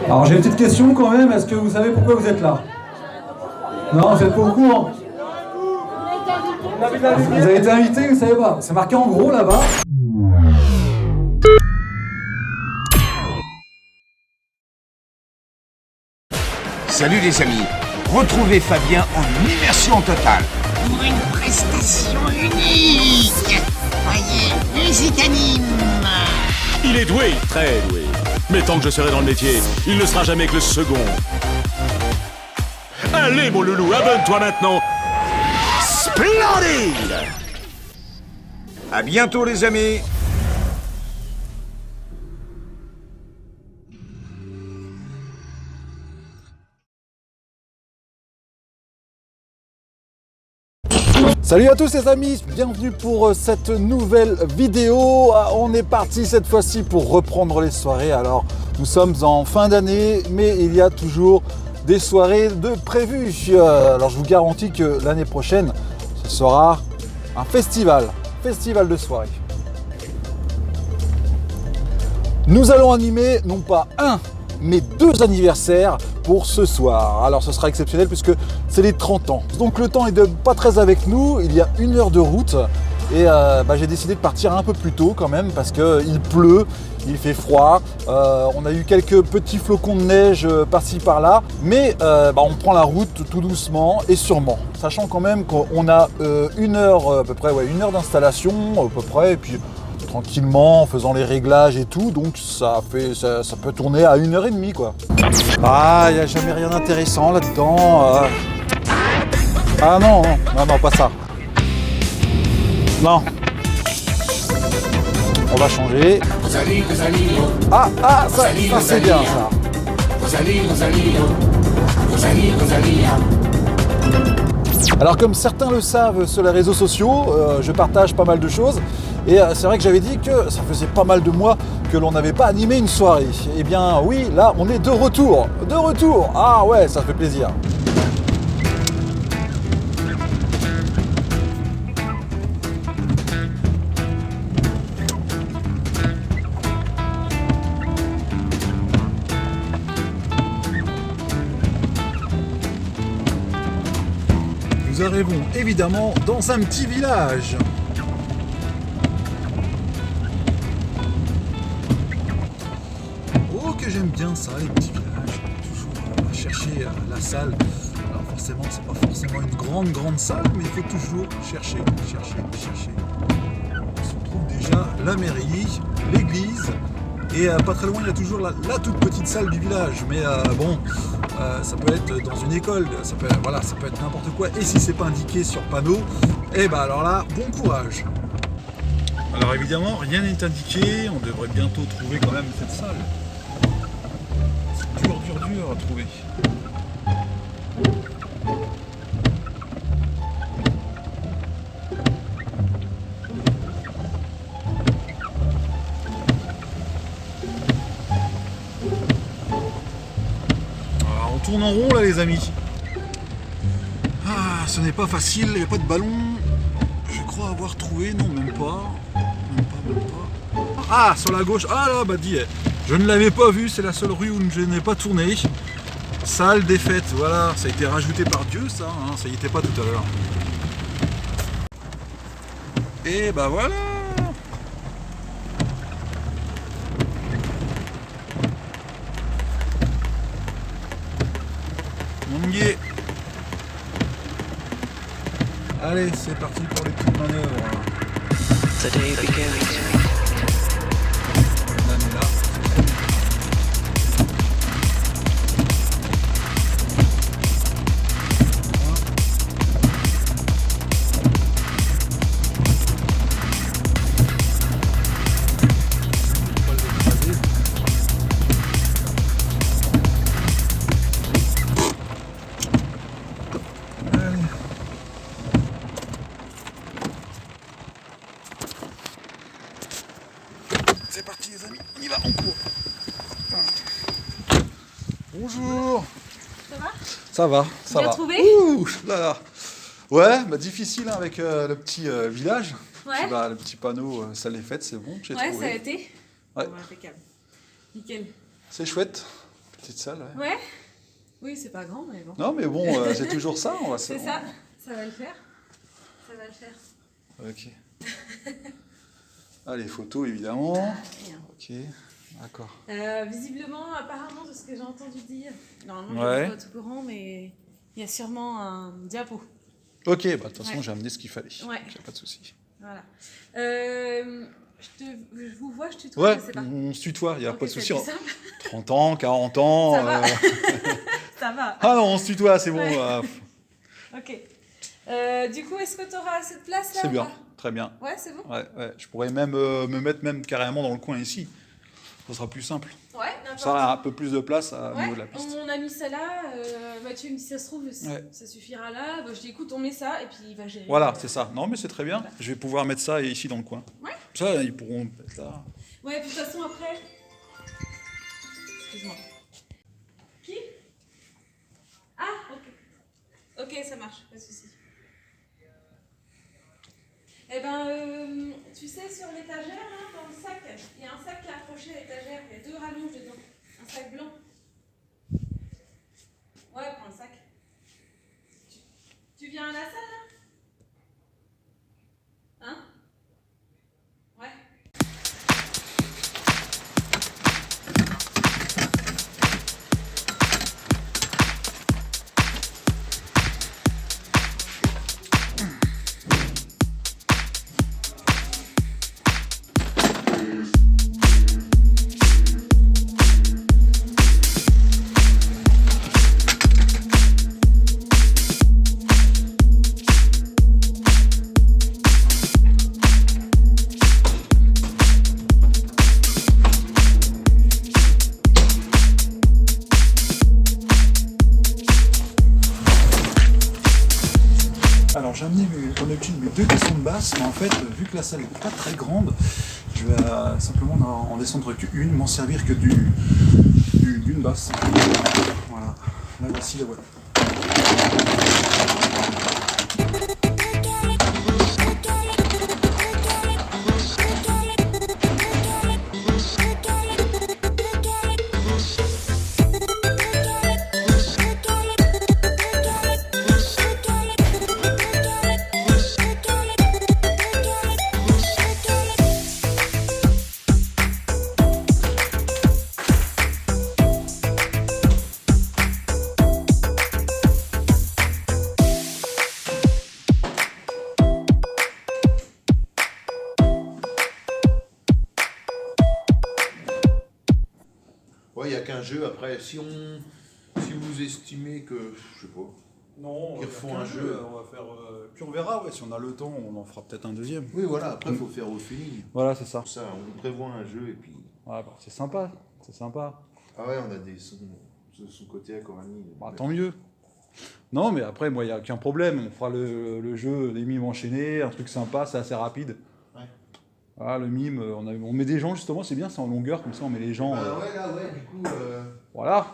Alors j'ai une petite question quand même, est-ce que vous savez pourquoi vous êtes là? Non, vous n'êtes pas au courant? Vous avez été invité, vous ne savez pas? C'est marqué en gros là-bas. Salut les amis, retrouvez Fabien en immersion totale pour une prestation unique. Voyez, musique anime. Il est doué, très doué. Mais tant que je serai dans le métier, il ne sera jamais que le second. Allez mon loulou, abonne-toi maintenant. Splendide! À bientôt les amis. Salut à tous les amis, bienvenue pour cette nouvelle vidéo. On est parti cette fois-ci pour reprendre les soirées. Alors nous sommes en fin d'année, mais il y a toujours des soirées de prévues. Alors je vous garantis que l'année prochaine, ce sera un festival de soirées. Nous allons animer non pas un, mais 2 anniversaires pour ce soir. Alors ce sera exceptionnel puisque c'est les 30 ans. Donc le temps est pas très avec nous, il y a 1 heure de route et j'ai décidé de partir un peu plus tôt quand même parce qu'il pleut, il fait froid, on a eu quelques petits flocons de neige par-ci par-là, mais on prend la route tout doucement et sûrement, sachant quand même qu'on a 1 heure à peu près, 1 heure d'installation à peu près, et puis tranquillement en faisant les réglages et tout, donc ça peut tourner à 1h30 quoi. Ah, il n'y a jamais rien d'intéressant là-dedans. Ah non, pas ça. Non. On va changer. Ah, ça c'est bien ça. Alors comme certains le savent sur les réseaux sociaux, je partage pas mal de choses. Et c'est vrai que j'avais dit que ça faisait pas mal de mois que l'on n'avait pas animé une soirée. Eh bien oui, là on est de retour. Ah ouais, ça fait plaisir. Nous arrivons évidemment dans un petit village. J'aime bien ça, les petits villages, toujours chercher la salle. Alors forcément, c'est pas forcément une grande salle, mais il faut toujours chercher. On se trouve déjà la mairie, l'église, et pas très loin, il y a toujours la toute petite salle du village. Mais ça peut être dans une école, ça peut être n'importe quoi. Et si c'est pas indiqué sur panneau, alors là, bon courage. Alors évidemment, rien n'est indiqué, on devrait bientôt trouver quand même cette salle. Dur à trouver. Alors, on tourne en rond là les amis. Ah, ce n'est pas facile, il n'y a pas de ballon. Je crois avoir trouvé, non même pas. Ah, sur la gauche, ah là, dis. Je ne l'avais pas vu, c'est la seule rue où je n'ai pas tourné. Salle des fêtes, voilà, ça a été rajouté par Dieu ça, ça y était pas tout à l'heure. Et voilà. On y est. Allez, c'est parti pour les petites manœuvres. C'est parti les amis, on y va, on court. Bonjour. Ça va. Bien trouvé ? Ouh là. Ouais, difficile avec le petit village. Ouais. Puis, le petit panneau salle des fêtes, c'est bon, j'ai trouvé. Ouais, ça a été ? Ouais. Bon, impeccable. Nickel. C'est chouette. petite salle, ouais. Ouais. Oui, c'est pas grand, mais bon. Non, mais bon, c'est toujours ça. On va C'est ça. Ça va le faire. Ça va le faire. Ok. Ah, les photos, évidemment. Rien. Ok, d'accord. Visiblement, apparemment, de ce que j'ai entendu dire, normalement, je Ouais. suis pas au courant, mais il y a sûrement un diapo. Ok, bah, de toute façon, Ouais. j'ai amené ce qu'il fallait. Ouais. Donc, y a pas de souci. Voilà. Je vous vois, je tutoie, Ouais, je sais pas. on se tutoie, il n'y a Ok, pas de c'est souci. plus simple. 30 ans, 40 ans. Ça va. Ça va. Ah non, on se tutoie, c'est bon. Ouais. Pff, Ok. Du coup, est-ce que tu auras assez de place là c'est ou bien, pas très bien. Ouais, c'est bon. Ouais, ouais. Je pourrais même me mettre même carrément dans le coin ici. Ça sera plus simple. Ouais, n'importe. Ça a un peu plus de place au niveau de la Ouais, piste. on a mis ça là. Mathieu me dit ça se trouve, Ouais. ça suffira là. Bah, je dis écoute, on met ça et puis il va gérer. Voilà, c'est ça. Non, mais c'est très bien. Voilà. Je vais pouvoir mettre ça ici dans le coin. Ouais. Ça, ils pourront être là. Ouais, de toute façon après. Excuse-moi. Qui? Ah, ok. Ok, ça marche, pas de souci. Eh ben, tu sais, sur l'étagère, là, dans le sac, il y a un sac qui est accroché à l'étagère, il y a 2 rallonges dedans. Un sac blanc. Ouais, prends le sac. Tu viens à la salle, là? Hein? Ouais. Alors j'ai amené comme d'habitude mes 2 caissons de basse, mais en fait, vu que la salle n'est pas très grande, je vais simplement en descendre qu'une, m'en servir que d'une basse. Voilà, la voici, la voilà. Ouais, il n'y a qu'un jeu. Après, si vous estimez que, je sais pas, Non, Ils refont un jeu. on va faire. Puis on verra, ouais, si on a le temps, on en fera peut-être un deuxième. oui, voilà, après, il faut faire au feeling. Voilà, c'est ça. Ça, on prévoit un jeu et puis. Ouais, bah, c'est sympa, c'est sympa. Ah ouais, on a des sons de son côté à Coralie. Bah, tant mieux. Non, mais après, moi, il n'y a aucun problème. On fera le jeu des mimes enchaînés, un truc sympa, c'est assez rapide. Ouais. Voilà, le mime, on met des gens, justement, c'est bien, c'est en longueur, comme ça, on met les gens. Ouais, là, ouais, du coup, Voilà.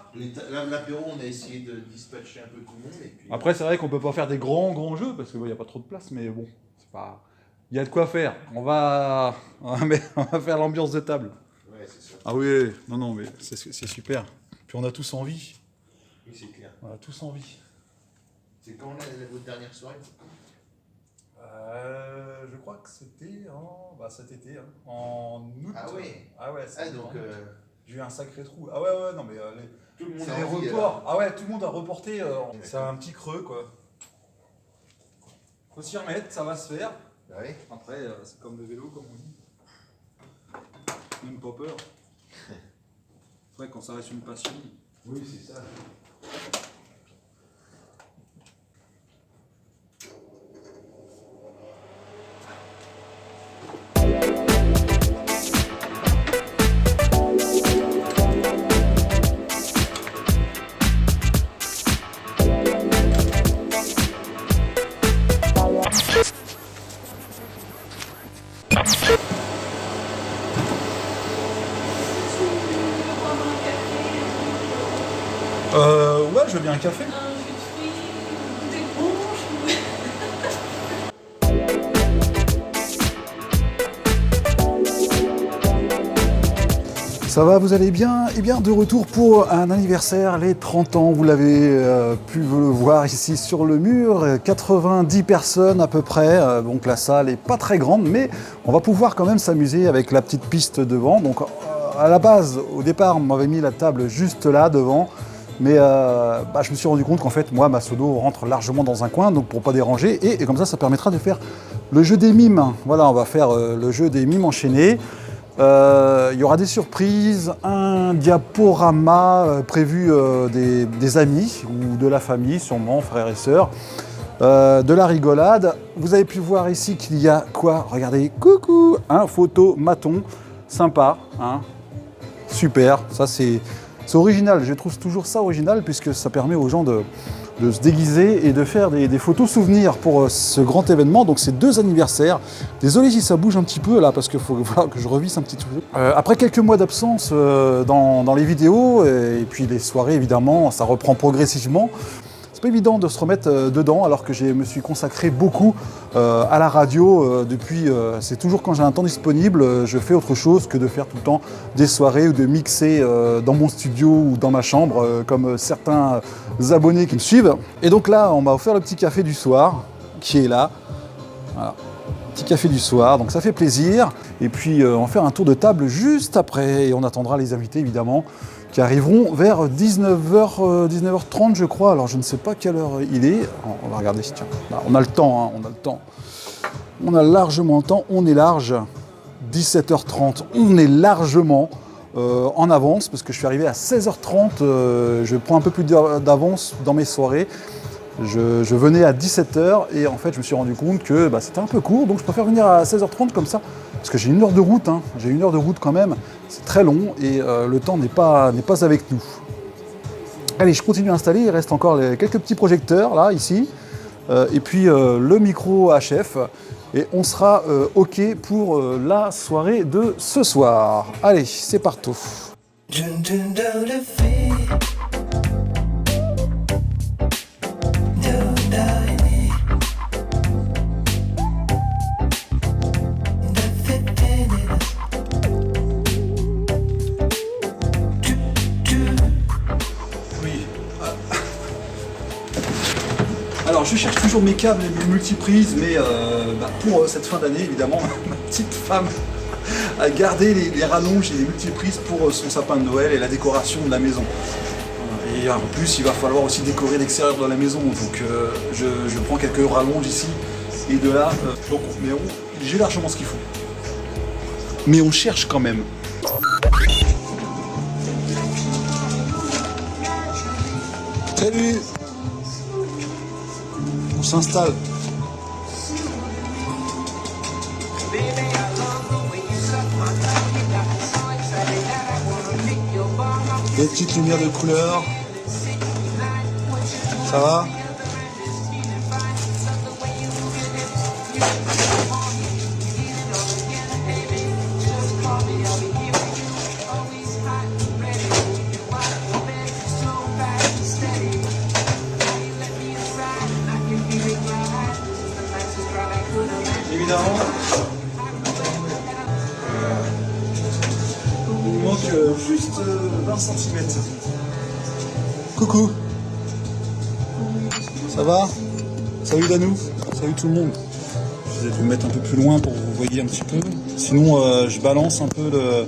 l'apéro, on a essayé de dispatcher un peu tout le monde. Et puis, Après, c'est vrai qu'on peut pas faire des grands jeux, parce qu'il n'y a pas trop de place, mais bon, c'est pas. Il y a de quoi faire. On va faire l'ambiance de table. ouais, c'est ça. Ah oui, non, mais c'est super. Puis on a tous envie. Oui, c'est clair. On a tous envie. C'est quand votre dernière soirée? Je crois que c'était cet été, hein, en août. Ah oui. Ah ouais, Ah, donc, j'ai eu un sacré trou. Ah ouais, non mais tout le monde c'est a des envie, reports. Ah ouais, tout le monde a reporté. C'est un petit creux, quoi. Faut s'y remettre, ça va se faire. Bah oui. Après, c'est comme le vélo, comme on dit. Même pas peur. C'est vrai, quand ça reste une passion. Oui, c'est ça. Ouais, je veux bien un café. Un jus de fruits, une bouteille de punch. Ça va, vous allez bien? Eh bien, de retour pour un anniversaire, les 30 ans, vous l'avez pu le voir ici sur le mur, 90 personnes à peu près, donc la salle est pas très grande, mais on va pouvoir quand même s'amuser avec la petite piste devant. Donc à la base, au départ, on m'avait mis la table juste là devant, mais je me suis rendu compte qu'en fait, moi, ma sono rentre largement dans un coin, donc pour pas déranger, et comme ça permettra de faire le jeu des mimes. Voilà, on va faire le jeu des mimes enchaînés. Il y aura des surprises, un diaporama prévu des amis ou de la famille, sûrement, frères et sœurs, de la rigolade. Vous avez pu voir ici qu'il y a quoi? Regardez, coucou, un photomaton, sympa, hein, super, ça c'est original, je trouve toujours ça original puisque ça permet aux gens de se déguiser et de faire des photos souvenirs pour ce grand événement. Donc c'est 2 anniversaires. Désolé si ça bouge un petit peu là parce qu'il faut voir que je revisse un petit peu. Après quelques mois d'absence dans les vidéos et puis les soirées évidemment, ça reprend progressivement. C'est pas évident de se remettre dedans alors que je me suis consacré beaucoup à la radio depuis, c'est toujours quand j'ai un temps disponible, je fais autre chose que de faire tout le temps des soirées ou de mixer dans mon studio ou dans ma chambre comme certains abonnés qui me suivent. Et donc là, on m'a offert le petit café du soir qui est là. Voilà. Petit café du soir, donc ça fait plaisir. Et puis on va faire un tour de table juste après et on attendra les invités évidemment qui arriveront vers 19h30 je crois. Alors je ne sais pas quelle heure il est. On va regarder, tiens. Là, on a le temps, hein, on a le temps. On a largement le temps, on est large. 17h30, on est largement en avance parce que je suis arrivé à 16h30. Je prends un peu plus d'avance dans mes soirées. Je venais à 17h et en fait je me suis rendu compte que c'était un peu court, donc je préfère venir à 16h30 comme ça, parce que j'ai 1 heure de route, hein. J'ai 1 heure de route quand même, c'est très long et le temps n'est pas avec nous. Allez, je continue à installer, il reste encore quelques petits projecteurs là, ici, et puis le micro HF, et on sera OK pour la soirée de ce soir. Allez, c'est partout. Alors je cherche toujours mes câbles et mes multiprises, mais pour cette fin d'année évidemment, ma petite femme a gardé les rallonges et les multiprises pour son sapin de Noël et la décoration de la maison. Et en plus il va falloir aussi décorer l'extérieur de la maison, donc je prends quelques rallonges ici et de là, j'ai largement ce qu'il faut. Mais on cherche quand même. Salut! On s'installe. Des petites lumières de couleur. Ça va? Évidemment, il nous manque juste 20 cm. Coucou. Ça va? Salut Danou. Salut tout le monde. Je vais vous mettre un peu plus loin pour que vous voyez un petit peu. Sinon, je balance un peu le...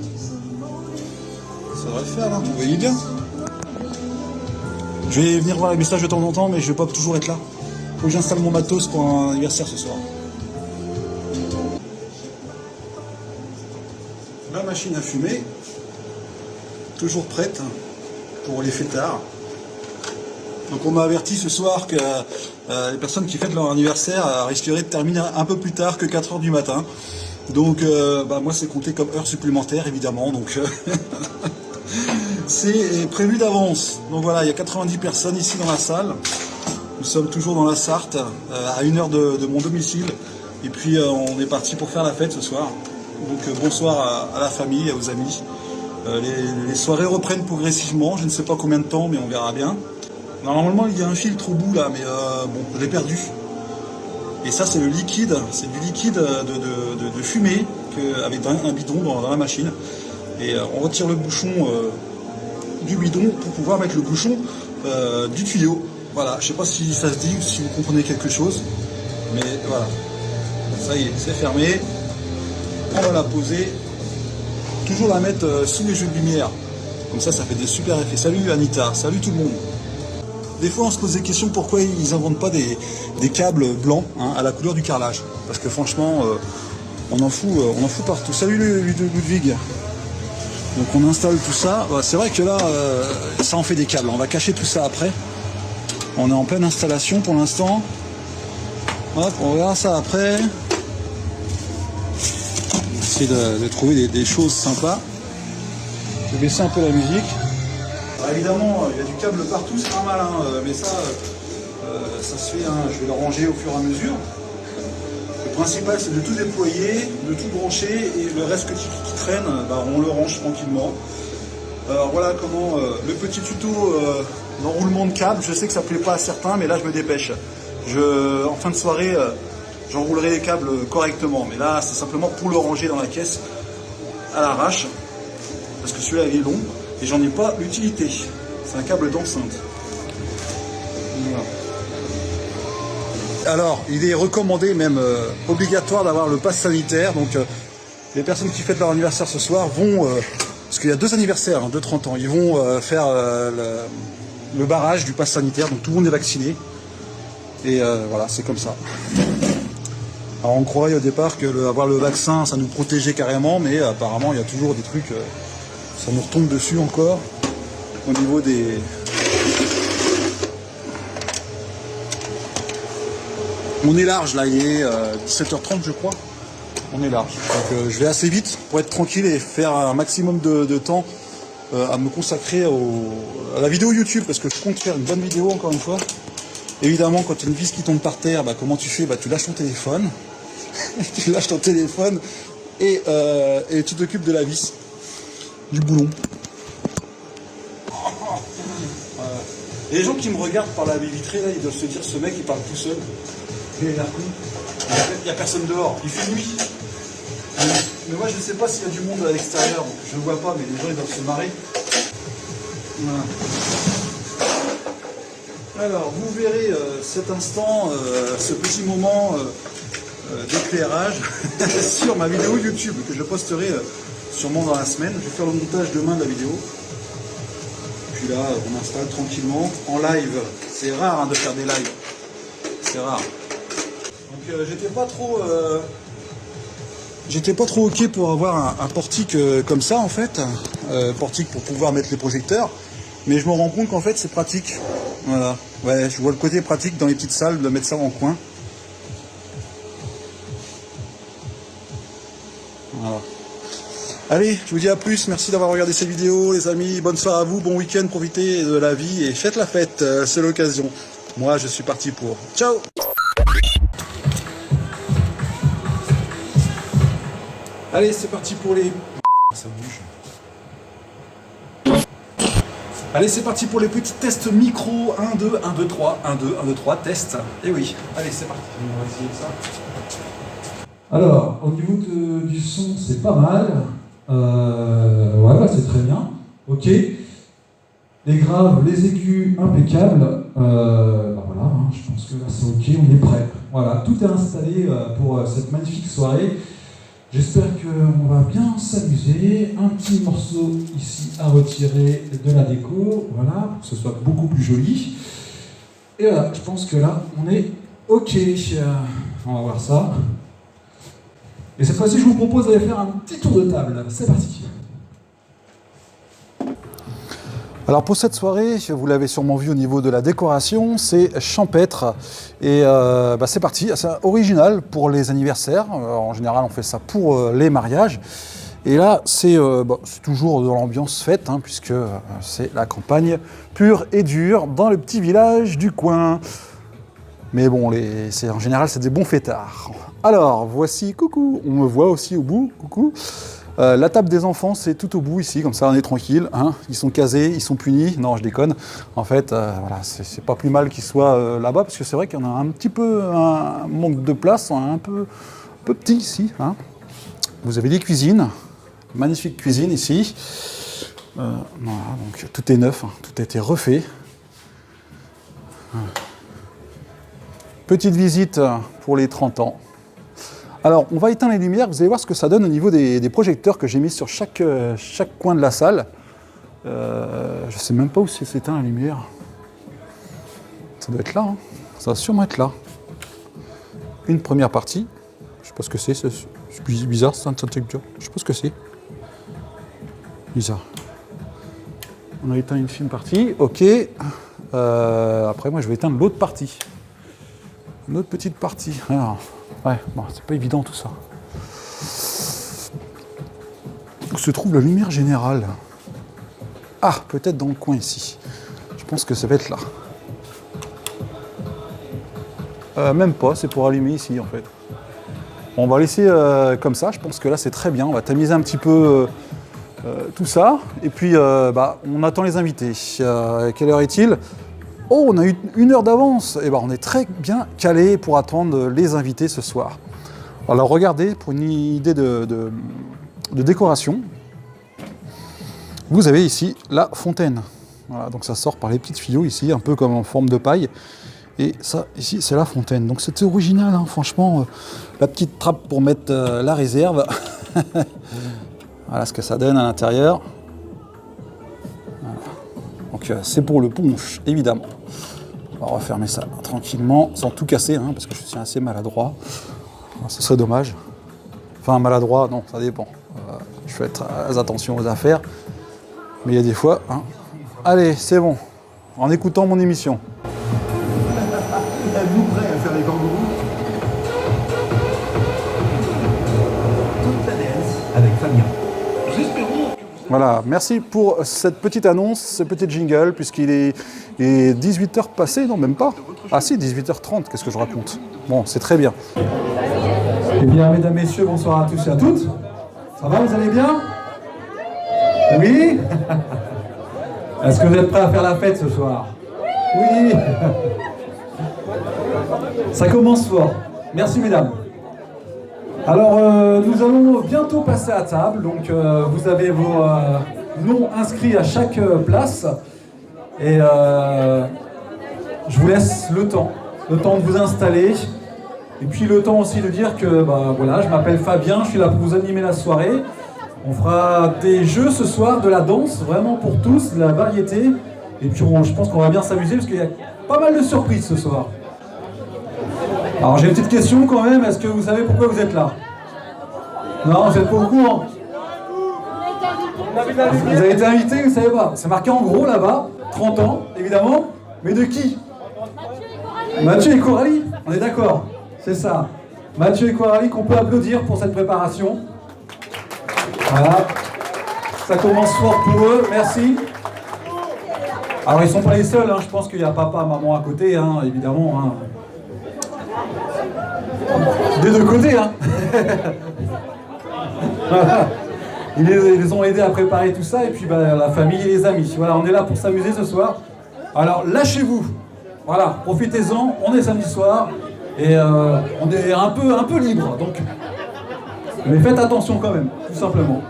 Ça devrait le faire là, vous voyez bien. Je vais venir voir les messages de temps en temps, mais je vais pas toujours être là. Faut que j'installe mon matos pour un anniversaire ce soir. La machine à fumer, toujours prête pour les fêtards. Donc on m'a averti ce soir que les personnes qui fêtent leur anniversaire risqueraient de terminer un peu plus tard que 4h du matin. Donc moi c'est compté comme heure supplémentaire évidemment, donc c'est prévu d'avance. Donc voilà, il y a 90 personnes ici dans la salle. Nous sommes toujours dans la Sarthe, à 1 heure de mon domicile. Et puis on est parti pour faire la fête ce soir. Donc bonsoir à la famille, aux amis. Les soirées reprennent progressivement, je ne sais pas combien de temps, mais on verra bien. Normalement il y a un filtre au bout là, mais je l'ai perdu. Et ça c'est le liquide, c'est du liquide de fumée avec un bidon dans la machine. Et on retire le bouchon du bidon pour pouvoir mettre le bouchon du tuyau. Voilà, je sais pas si ça se dit ou si vous comprenez quelque chose, mais voilà. Ça y est, c'est fermé. On va la poser. Toujours la mettre sous les jeux de lumière. Comme ça fait des super effets. Salut Anita, salut tout le monde. Des fois on se pose des questions pourquoi ils n'inventent pas des câbles blancs hein, à la couleur du carrelage. Parce que franchement, on en fout partout. Salut Ludwig. Donc on installe tout ça. C'est vrai que là, ça en fait des câbles. On va cacher tout ça après. On est en pleine installation pour l'instant. Hop, on verra ça après. Essayer de trouver des choses sympas. Je vais baisser un peu la musique. Alors évidemment, il y a du câble partout, c'est normal, hein, mais ça se fait, hein, je vais le ranger au fur et à mesure. Le principal, c'est de tout déployer, de tout brancher, et le reste qui traîne, on le range tranquillement. Alors voilà comment le petit tuto d'enroulement de câble. Je sais que ça ne plaît pas à certains, mais là je me dépêche. En fin de soirée, j'enroulerai les câbles correctement, mais là c'est simplement pour le ranger dans la caisse à l'arrache, parce que celui-là il est long et j'en ai pas l'utilité. C'est un câble d'enceinte. Voilà. Alors, il est recommandé, même obligatoire, d'avoir le pass sanitaire. Donc, les personnes qui fêtent leur anniversaire ce soir vont, parce qu'il y a 2 anniversaires de 30 ans, ils vont faire le barrage du pass sanitaire. Donc, tout le monde est vacciné. Et voilà, c'est comme ça. Alors, on croyait au départ que avoir le vaccin, ça nous protégeait carrément, mais apparemment, il y a toujours des trucs, ça nous retombe dessus encore, au niveau des... On est large là, il est 17h30 je crois. On est large. Donc je vais assez vite pour être tranquille et faire un maximum de temps à me consacrer à la vidéo YouTube, parce que je compte faire une bonne vidéo encore une fois. Évidemment, quand il y a une vis qui tombe par terre, comment tu fais? Tu lâches ton téléphone. Tu lâches ton téléphone et tu t'occupes de la vis, du boulon. Et les gens qui me regardent par la baie vitrée, là, ils doivent se dire, ce mec il parle tout seul. Il n'y a personne dehors, il fait nuit. Mais moi je ne sais pas s'il y a du monde à l'extérieur, donc je ne vois pas, mais les gens ils doivent se marrer. Voilà. Alors vous verrez cet instant, ce petit moment d'éclairage sur ma vidéo YouTube que je posterai sûrement dans la semaine. Je vais faire le montage demain de la vidéo. Puis là on installe tranquillement en live. C'est rare de faire des lives. C'est rare. Donc j'étais pas trop ok pour avoir un portique comme ça en fait, portique pour pouvoir mettre les projecteurs, mais je me rends compte qu'en fait c'est pratique. Voilà, ouais, je vois le côté pratique dans les petites salles de mettre ça en coin. Voilà. Allez, je vous dis à plus, merci d'avoir regardé ces vidéos les amis, bonne soirée à vous, bon week-end, profitez de la vie et faites la fête, c'est l'occasion. Moi je suis parti pour. Ciao. Allez, c'est parti pour les... Ça bouge. Allez, c'est parti pour les petits tests micro. 1, 2, 1, 2, 3, 1, 2, 1, 2, 3, test. Et oui, allez, c'est parti. On va essayer ça. Alors, au niveau du son, c'est pas mal. Ouais, c'est très bien. Ok. Les graves, les aigus, impeccables. Voilà, hein, je pense que là c'est ok, on est prêt. Voilà, tout est installé pour cette magnifique soirée. J'espère qu'on va bien s'amuser. Un petit morceau ici à retirer de la déco, voilà, pour que ce soit beaucoup plus joli. Et voilà, je pense que là, on est ok. On va voir ça. Et cette fois-ci, je vous propose d'aller faire un petit tour de table. C'est parti. Alors pour cette soirée, vous l'avez sûrement vu au niveau de la décoration, c'est champêtre et c'est parti, c'est original pour les anniversaires, en général on fait ça pour les mariages et là c'est toujours dans l'ambiance fête hein, puisque c'est la campagne pure et dure dans le petit village du coin. Mais bon, en général c'est des bons fêtards. Alors voici, coucou, on me voit aussi au bout, coucou. La table des enfants, c'est tout au bout ici, comme ça on est tranquille, hein. Ils sont casés, ils sont punis. Non, je déconne. En fait, voilà, c'est pas plus mal qu'ils soient là-bas, parce que c'est vrai qu'il y en a un petit peu un manque de place, un peu petit ici. Hein. Vous avez des cuisines, Magnifique cuisine ici. Voilà, donc tout est neuf, hein, tout a été refait. Petite visite pour les 30 ans. Alors, on va éteindre les lumières, vous allez voir ce que ça donne au niveau des projecteurs que j'ai mis sur chaque coin de la salle. Je ne sais même pas où c'est éteint la lumière. Ça doit être là, hein. Ça va sûrement être là. Une première partie. Je sais pas ce que c'est bizarre, c'est un truc dur. Je sais pas ce que c'est. Bizarre. On a éteint une fine partie, ok. Après, moi, je vais éteindre l'autre partie. Une autre petite partie. Alors, ouais, bon, c'est pas évident tout ça. Où se trouve la lumière générale? Ah, peut-être dans le coin ici. Je pense que ça va être là. Même pas, c'est pour allumer ici en fait. Bon, on va laisser comme ça, je pense que là c'est très bien. On va tamiser un petit peu tout ça. Et puis, on attend les invités. Quelle heure est-il? Oh, on a eu 1 heure d'avance. Et on est très bien calé pour attendre les invités ce soir. Alors regardez, pour une idée de décoration, vous avez ici la fontaine. Voilà, donc ça sort par les petits tuyaux ici, un peu comme en forme de paille. Et ça, ici, c'est la fontaine. Donc c'est original, hein, franchement. La petite trappe pour mettre la réserve. Voilà ce que ça donne à l'intérieur. Voilà. Donc c'est pour le punch, évidemment. On va refermer ça tranquillement, sans tout casser, hein, parce que je suis assez maladroit. Ce serait dommage. Enfin, maladroit, non, ça dépend. Je fais très attention aux affaires. Mais il y a des fois... Hein. Allez, c'est bon. En écoutant mon émission. Êtes-vous prêt à faire les kangourous? Toute la dance avec Fabien. Voilà, merci pour cette petite annonce, ce petit jingle, puisqu'il est 18h passé, non, même pas. Ah si, 18h30, qu'est-ce que je raconte? Bon, c'est très bien. Eh bien, mesdames, messieurs, bonsoir à tous et à toutes. Ça va, vous allez bien? Oui? Est-ce que vous êtes prêts à faire la fête ce soir? Oui. Ça commence fort. Merci, mesdames. Alors, nous allons bientôt passer à table. Donc, vous avez vos noms inscrits à chaque place. Et je vous laisse le temps de vous installer. Et puis le temps aussi de dire que voilà, je m'appelle Fabien, je suis là pour vous animer la soirée. On fera des jeux ce soir, de la danse, vraiment pour tous, de la variété. Et puis je pense qu'on va bien s'amuser parce qu'il y a pas mal de surprises ce soir. Alors j'ai une petite question quand même, est-ce que vous savez pourquoi vous êtes là? Non, vous n'êtes pas au courant? Vous avez été invité, vous ne savez pas. C'est marqué en gros là-bas, 30 ans, évidemment. Mais de qui? Mathieu et Coralie, on est d'accord, c'est ça. Mathieu et Coralie qu'on peut applaudir pour cette préparation. Voilà. Ça commence fort pour eux, merci. Alors ils ne sont pas les seuls, hein. Je pense qu'il y a papa, maman à côté, hein, évidemment. Hein. Des deux côtés, hein. Ils les ont aidés à préparer tout ça, et puis la famille et les amis. Voilà, on est là pour s'amuser ce soir. Alors lâchez-vous, voilà, profitez-en, on est samedi soir, et on est un peu libre, donc... Mais faites attention quand même, tout simplement.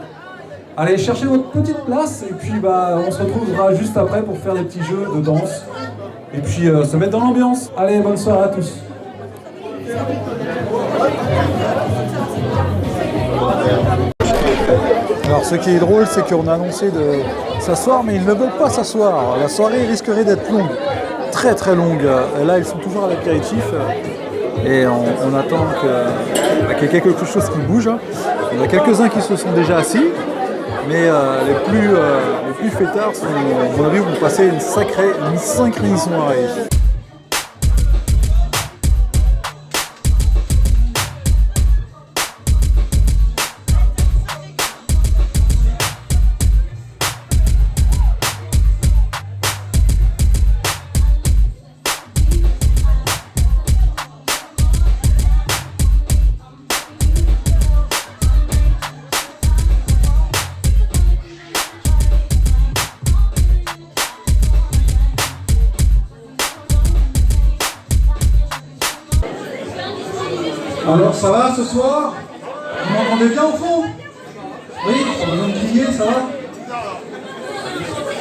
Allez, cherchez votre petite place, et puis on se retrouvera juste après pour faire des petits jeux de danse, et puis se mettre dans l'ambiance. Allez, bonne soirée à tous. Alors ce qui est drôle, c'est qu'on a annoncé de s'asseoir, mais ils ne veulent pas s'asseoir. La soirée risquerait d'être longue, très très longue. Et là, ils sont toujours à l'apéritif, et on attend qu'il y ait quelque chose qui bouge. Il y en a quelques-uns qui se sont déjà assis, mais les plus fêtards, à mon avis, vont passer une sacrée soirée. Alors ça va ce soir? Vous m'entendez bien au fond? Oui, pas besoin de crier, ça va?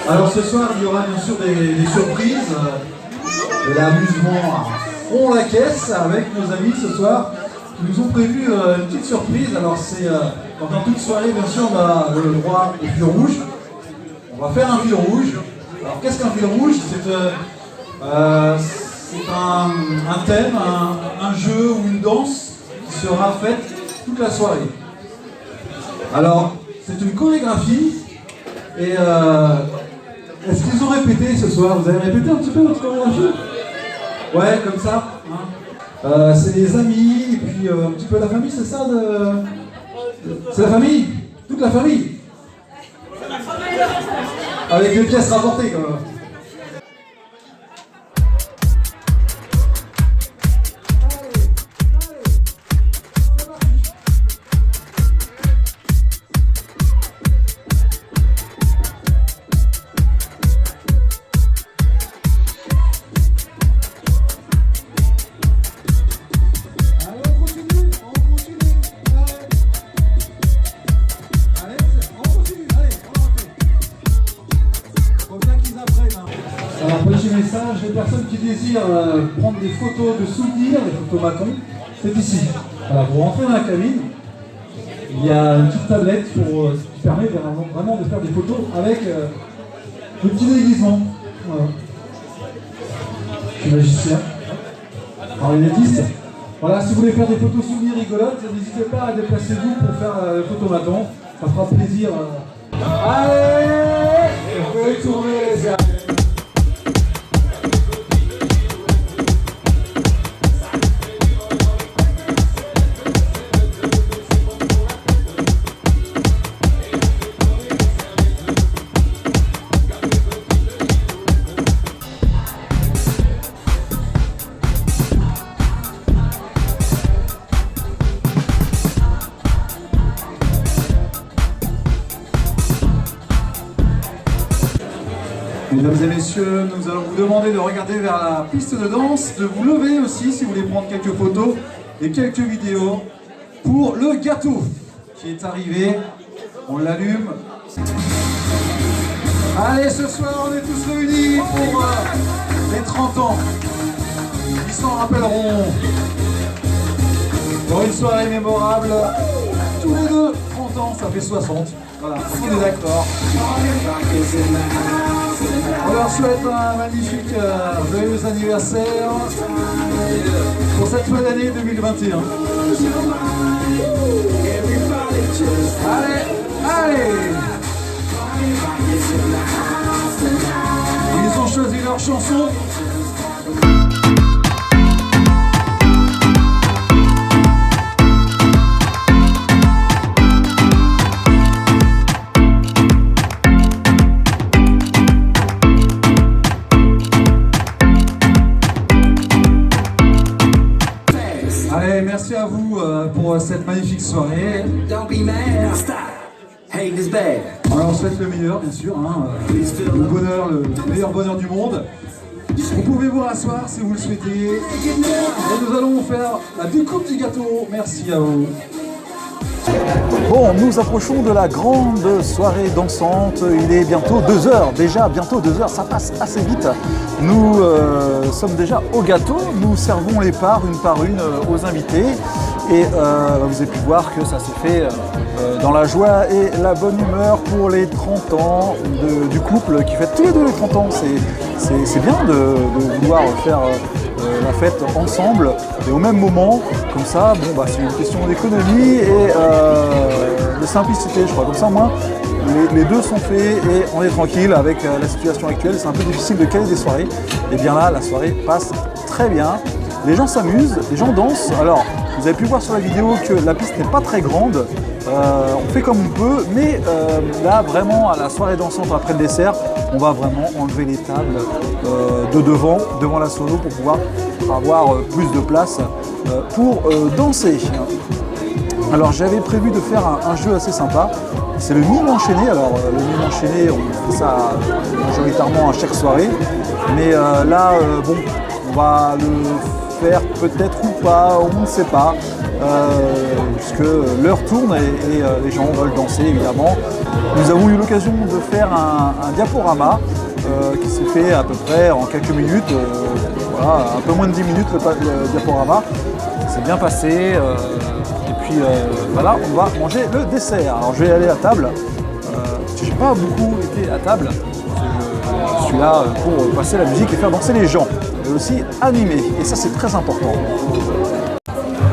Alors ce soir, il y aura bien sûr des surprises, de l'amusement à fond la caisse avec nos amis ce soir. Ils nous ont prévu une petite surprise. Alors c'est, dans toute soirée, bien sûr, on a le droit au fil rouge. On va faire un fil rouge. Alors qu'est-ce qu'un fil rouge? C'est un thème, un jeu ou une danse qui sera faite toute la soirée. Alors, c'est une chorégraphie et est-ce qu'ils ont répété ce soir? Vous avez répété un petit peu votre chorégraphie? Ouais, comme ça. Hein. C'est les amis et puis un petit peu la famille, c'est ça C'est la famille? Toute la famille? Avec des pièces rapportées quand même. Les personnes qui désirent prendre des photos de souvenirs, des photos matons, c'est ici. Voilà, vous rentrez dans la cabine, il y a une petite tablette qui permet vraiment de faire des photos avec le petit déguisement. Voilà. Je suis magicien, marionnettiste. Voilà, si vous voulez faire des photos souvenirs rigolotes, n'hésitez pas à déplacer-vous pour faire le photomaton. Ça fera plaisir. Allez, vous pouvez tourner les gars. Mesdames et messieurs, nous allons vous demander de regarder vers la piste de danse, de vous lever aussi si vous voulez prendre quelques photos et quelques vidéos pour le gâteau qui est arrivé. On l'allume. Allez, ce soir, on est tous réunis pour les 30 ans. Ils s'en rappelleront. Pour une soirée mémorable. Tous les deux, 30 ans, ça fait 60. Voilà, on est d'accord. On leur souhaite un magnifique joyeux anniversaire pour cette fin d'année 2021. Allez, allez! Ils ont choisi leur chanson. Allez, merci à vous pour cette magnifique soirée. Alors on souhaite le meilleur, bien sûr, hein, le bonheur, le meilleur bonheur du monde. Vous pouvez vous rasseoir si vous le souhaitez. Et nous allons faire la découpe du gâteau. Merci à vous. Bon, nous approchons de la grande soirée dansante. Il est bientôt 2h, déjà bientôt 2h, ça passe assez vite. Nous sommes déjà au gâteau, nous servons les parts une par une aux invités. Et vous avez pu voir que ça s'est fait dans la joie et la bonne humeur pour les 30 ans du couple qui fête tous les deux les 30 ans. C'est bien de vouloir faire la fête ensemble et au même moment, comme ça, bon, bah, c'est une question d'économie et de simplicité, je crois. Comme ça, au moins, les deux sont faits et on est tranquille avec la situation actuelle. C'est un peu difficile de caler des soirées. Et bien là, la soirée passe très bien. Les gens s'amusent, les gens dansent. Alors, vous avez pu voir sur la vidéo que la piste n'est pas très grande. On fait comme on peut, mais là, vraiment, à la soirée dansante après le dessert, on va vraiment enlever les tables de devant la sono pour pouvoir avoir plus de place pour danser. Alors, j'avais prévu de faire un jeu assez sympa. C'est le mime enchaîné. Alors, le mime enchaîné, on fait ça majoritairement à chaque soirée. Mais là, bon, on va le faire peut-être ou pas, on ne sait pas. puisque l'heure tourne et les gens veulent danser évidemment. Nous avons eu l'occasion de faire un diaporama qui s'est fait à peu près en quelques minutes, voilà, un peu moins de 10 minutes le diaporama. C'est bien passé et puis voilà, on va manger le dessert. Alors je vais aller à table, parce que j'ai pas beaucoup été à table. Je suis là pour passer la musique et faire danser les gens, mais aussi animer, et ça c'est très important.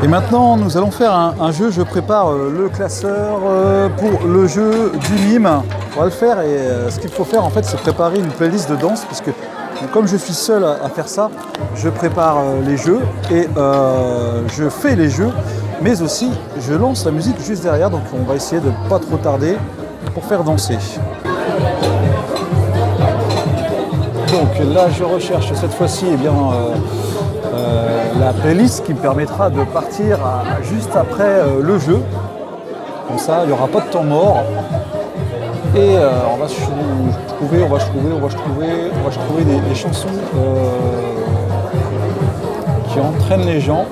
Et maintenant nous allons faire un jeu, je prépare le classeur pour le jeu du mime. On va le faire et ce qu'il faut faire en fait c'est préparer une playlist de danse, parce que comme je suis seul à faire ça, je prépare les jeux et je fais les jeux, mais aussi je lance la musique juste derrière, donc on va essayer de ne pas trop tarder pour faire danser. Donc là je recherche cette fois-ci la playlist qui me permettra de partir juste après le jeu. Comme ça il n'y aura pas de temps mort. Et on va trouver des chansons qui entraînent les gens.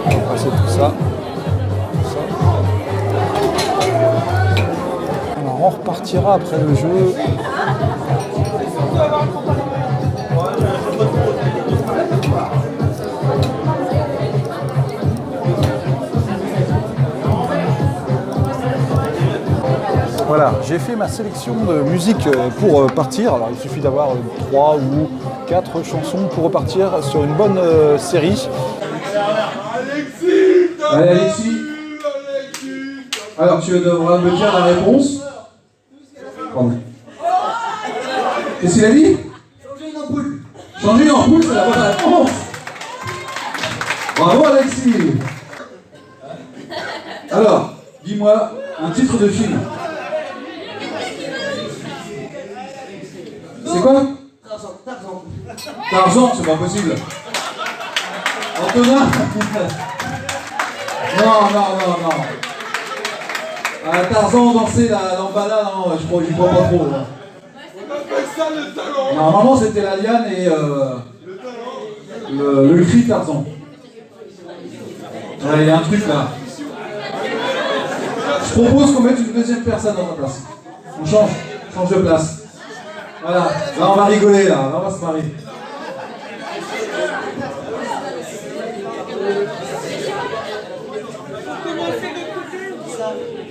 On va passer tout ça. Alors on repartira après le jeu. Voilà, j'ai fait ma sélection de musique pour partir. Alors il suffit d'avoir 3 ou 4 chansons pour repartir sur une bonne série. Allez Alexis. Alors tu devras me dire la réponse. Pardon. Qu'est-ce qu'il a dit? Changer une ampoule. Changer une ampoule, c'est la bonne réponse. Bravo Alexis. Alors, dis-moi un titre de film. C'est quoi? Tarzan, c'est pas possible. Antonin. Non. Tarzan danser la lambada, non, je crois pas trop. Normalement c'était la liane et le cri Tarzan. Ouais, il y a un truc là. Je propose qu'on mette une deuxième personne dans ta place. On change de place. Voilà, là on va rigoler là, on va se marrer.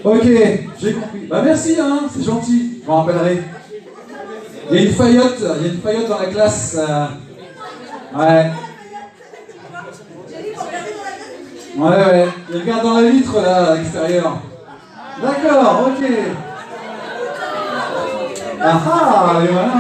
Ok, j'ai compris. Bah merci hein, c'est gentil, je m'en rappellerai. Il y a une faillotte dans la classe. Ouais. Ouais, il regarde dans la vitre là, à l'extérieur. D'accord, ok. Ah ah, allez voilà.